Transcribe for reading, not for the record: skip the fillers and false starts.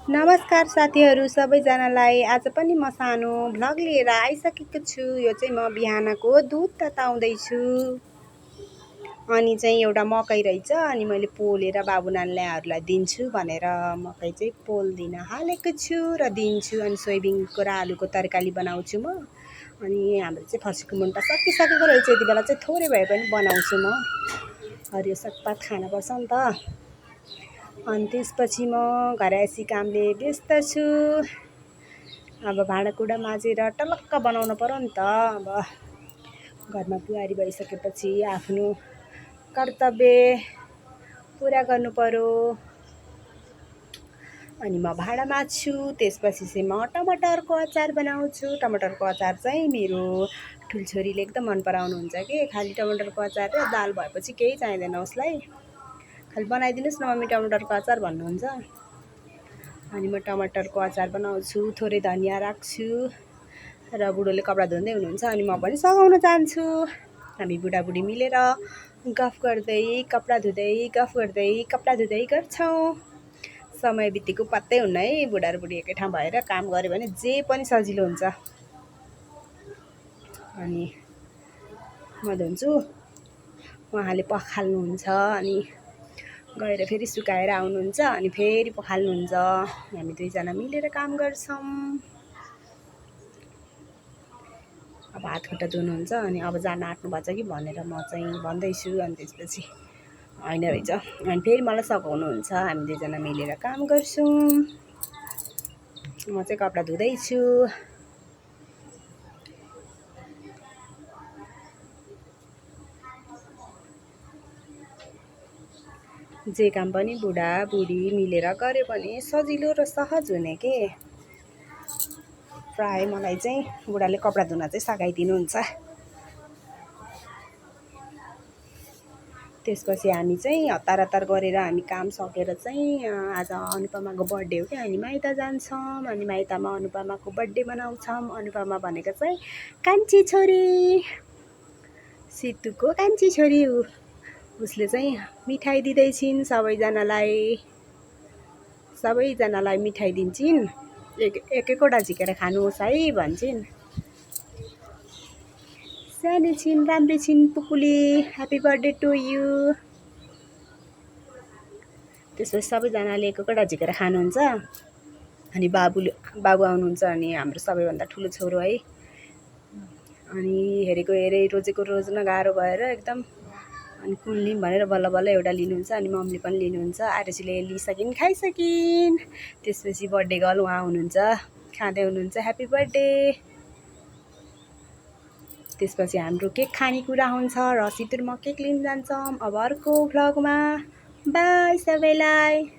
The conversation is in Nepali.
नमस्कार साथीहरू सबैजनालाई। आज पनि म सानो भ्लग लिएर आइसकेको छु। यो चाहिँ म बिहानको दुध तताउँदैछु। अनि चाहिँ एउटा मकै रहेछ, अनि मैले पोलेर बाबु नानीलाई दिन्छु भनेर मकै चाहिँ पोल्दिन हालेको छु र दिन्छु। अनि सोयाबिनको र आलुको तरकारी बनाउँछु म। अनि हाम्रो चाहिँ फर्सीको मुन्टा सकिसकेको रहेछ, यति बेला चाहिँ थोरै भए पनि बनाउँछु म। हरियो सागपात खानुपर्छ नि त। अनि त्यसपछि म घरैसी कामले व्यस्त छु। अब भाँडाकुँडा माझेर टलक्क बनाउनु पर्यो नि त। अब घरमा बुहारी भइसकेपछि आफ्नो कर्तव्य पुरा गर्नु पर्यो। अनि म भाँडा माझ्छु, त्यसपछि चाहिँ म टमाटरको अचार बनाउँछु। टमाटरको अचार चाहिँ मेरो ठुल्छोरीले एकदम मन पराउनुहुन्छ कि। खालि टमाटरको अचार र दाल भएपछि केही चाहिँदैन उसलाई, खालि बनाइदिनुहोस् न मम्मी टमाटरको अचार भन्नुहुन्छ। अनि म टमाटरको अचार बनाउँछु, थोरै धनियाँ राख्छु र बुढोले कपडा धुँदै हुनुहुन्छ, अनि म पनि सघाउन जान्छु। हामी बुढाबुढी मिलेर गफ गर्दै कपडा धुँदै कपडा धुँदै गर्छौँ। समय बितेको पत्तै हुन्न है। बुढा र बुढी एकै ठाउँ भएर काम गऱ्यो भने जे पनि सजिलो हुन्छ। अनि म धुन्छु, उहाँले पखाल्नुहुन्छ, अनि गएर फेरि सुकाएर आउनुहुन्छ, अनि फेरि पखाल्नुहुन्छ। हामी दुईजना मिलेर काम गर्छौँ। अब हात खुट्टा धुनुहुन्छ, अनि अब जान आँट्नु भएको छ कि भनेर म चाहिँ भन्दैछु। अनि त्यसपछि होइन रहेछ, अनि फेरि मलाई सघाउनुहुन्छ। हामी दुईजना मिलेर काम गर्छौँ। म चाहिँ कपडा धुँदैछु। जे काम पनि बुढाबुढी मिलेर गऱ्यो भने सजिलो र सहज हुने के। प्राय मलाई चाहिँ बुढाले कपडा धुन चाहिँ सघाइदिनुहुन्छ। त्यसपछि हामी चाहिँ हतार हतार गरेर हामी काम सकेर चाहिँ आज अनुपमाको बर्थडे हो कि, अनि माइत जान्छौँ। अनि माइतमा अनुपमाको बर्थडे मनाउँछौँ। अनुपमा भनेको चाहिँ कान्छी छोरी, सितुको कान्छी छोरी। उसले चाहिँ मिठाई दिँदैछिन् सबैजनालाई मिठाई दिन्छन्। एकवटा झिकेर खानुहोस् है भन्छन्। सानो छिन्, राम्रो छिन् पुकुली, ह्याप्पी बर्थडे टु यु। त्यसपछि सबैजनाले एकवटा झिकेर खानुहुन्छ। अनि बाबु आउनुहुन्छ, अनि हाम्रो सबैभन्दा ठुलो छोरो है। अनि हेरेको रोजेको रोज्न गाह्रो भएर एकदम, अनि कुन लिऊँ भनेर बल्ल बल्ल एउटा लिनुहुन्छ। अनि मम्मीले पनि लिनुहुन्छ। आरुसीले लिइसकिन्, खाइसकिन्। त्यसपछि बर्थडे गर्ल उहाँ हुनुहुन्छ, खाँदै हुनुहुन्छ ह्याप्पी बर्थडे। त्यसपछि हाम्रो केक खानेकुरा हुन्छ र सितुरमा केक लिन जान्छौँ। अब अर्को भ्लगमा बाई सबैलाई।